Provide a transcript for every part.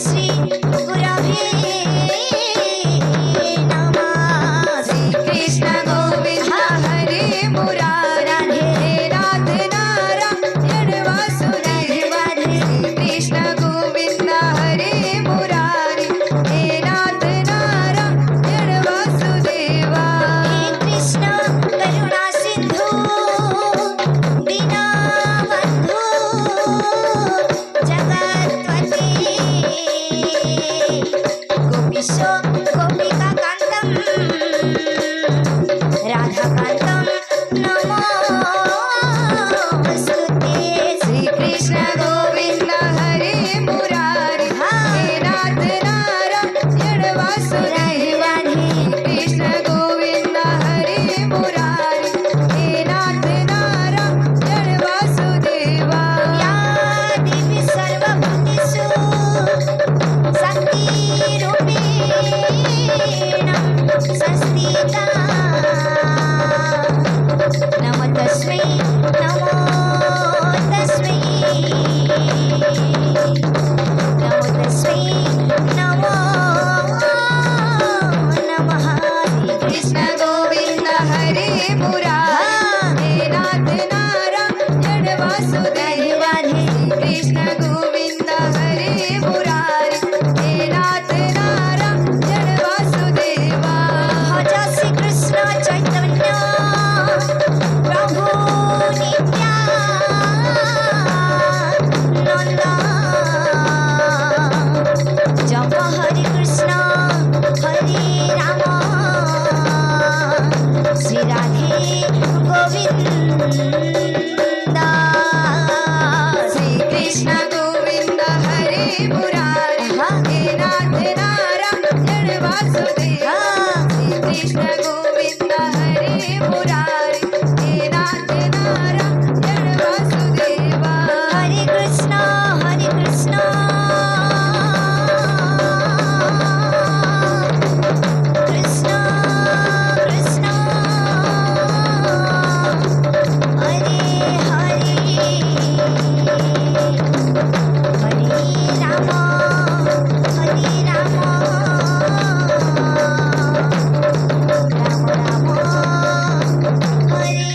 श्री गुरवे नमः। श्री कृष्ण गोविंद हरे मुरारी हे नाथ नारायण वासुदेवा श्री कृष्ण गोविंद हरे मुरारी हे नाथ नारायण वासुदेवा हे कृष्ण करुणा सिंधु दीनबंधु जगत्पते गोपीशो गोपिका कांतम राधा कांतम नमोस्तुते। श्री कृष्ण गोविंद हरे मुरारी हे नाथ नारायण वासुदेवा श्री कृष्ण गोविंद हरे मुरारी हे नाथ नारायण वासुदेवा या देवी सर्वभूतेषु शक्तिरूपेण संस्थिता नमो तस्मै नमो तस्मै नमो तस्मै नमो नमः। कृष्ण गोविंद हरे मुरारी हे नाथ नारायण वासुदेवा कृष्ण गोविंद हरे मुरारी हे नाथ नारायण वासुदेवा भज श्री कृष्ण चैतन्य प्रभु नित्यानंद जप हरे कृष्ण हरे राम श्री राधे गोविंद। श्री कृष्ण गोविंद हरे मुरारी हे नाथ नारायण वासुदेवा श्री कृष्ण गोविंद हरे मुरारी हे नाथ नारायण वासुदेवा हरे कृष्ण कृष्ण कृष्ण हरे हरे हरे राम राम राम हरे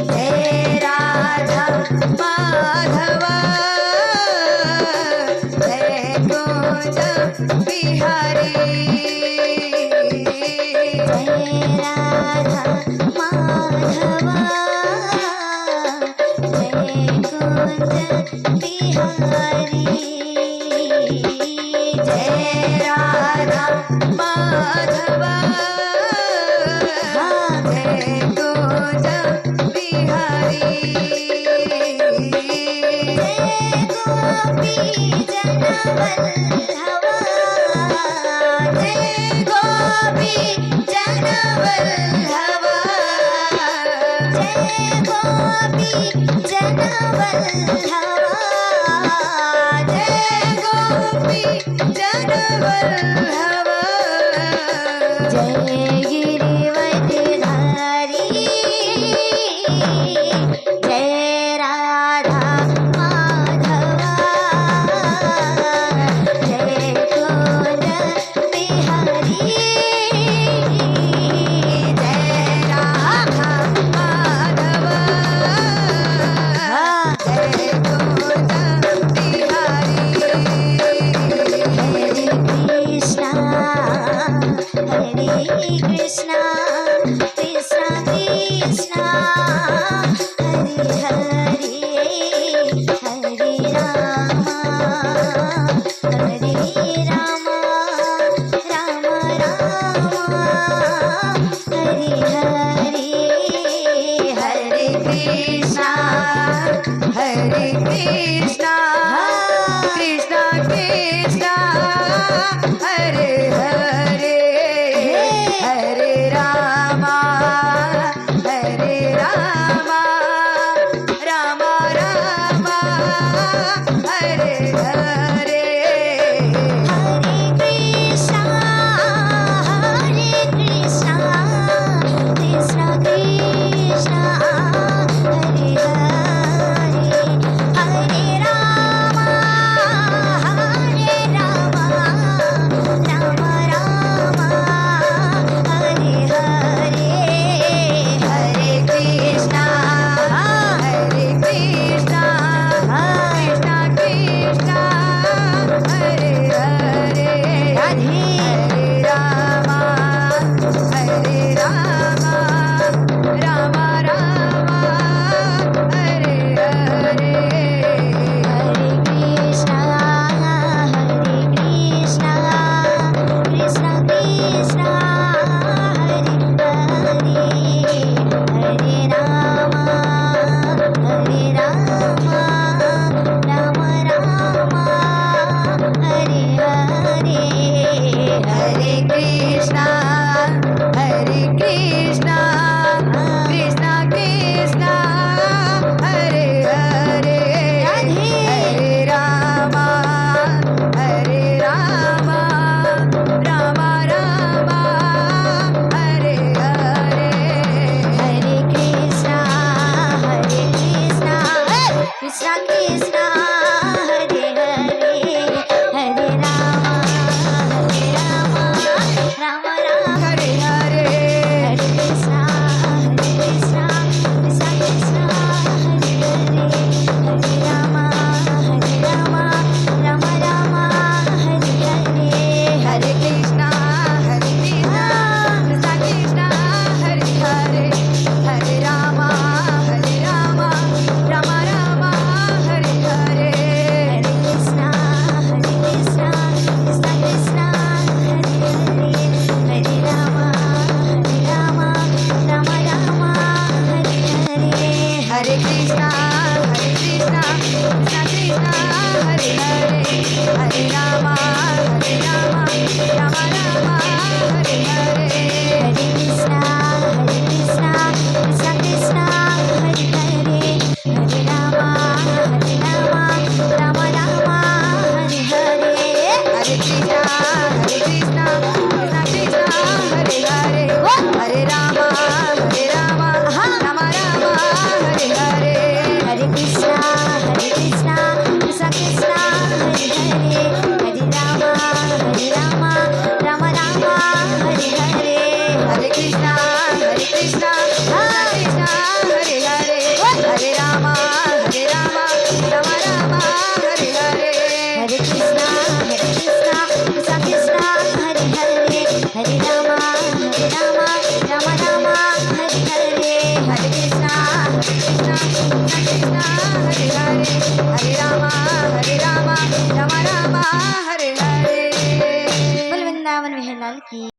जय राधा माधव जय कुंज बिहारी जय राधा माधव जय कुंज बिहारी जय राधा माधव जय कुंज बिहारी जय गोपी जन वल्लभ जय गोपी जन वल्लभ जय गोपी जन वल्लभ जय गोपी जन वल्लभ जय गिरिवरधारी जय राधा माधव जय कुंज बिहारी जय राधा माधव जय कुंज बिहारी हरे कृष्णा कृष्णा कृष्णा हरे हरे राम राम राम हरे हरे कृष्णा कृष्णा कृष्णा हरे हरे हरे रामा रामा रामा कृष्ण हरे हरे हरे राम राम राम हरे हरे हरे कृष्ण कृष्ण कृष्ण हरे हरे हरे राम राम राम हरे हरे हरे कृष्णा कृष्णा कृष्ण हरे हरे हरे राम राम राम हरे हरे हरे कृष्ण कृष्ण कृष्ण हरे हरे हरे राम राम राम हरे हरे हरे कृष्णा कृष्णा कृष्ण हरे हरे हरे राम राम राम हरे हरे हरे कृष्ण कृष्ण कृष्ण हरे हरे हरे राम राम हरे हरे हरे कृष्णा कृष्णा कृष्ण हरे हरे हरे राम राम हरे हरे हरे कृष्ण कृष्ण कृष्ण हरे हरे हरे राम राम हरे हरे हरे कृष्णा कृष्णा कृष्ण हरे हरे हरे राम राम हरे हरे हरे कृष्ण कृष्ण कृष्ण हरे हरे हरे राम राम हरे हरे हरे कृष्णा कृष्णा कृष्ण हरे हरे हरे राम राम हरे हरे बोल वृंदावन विहलाल की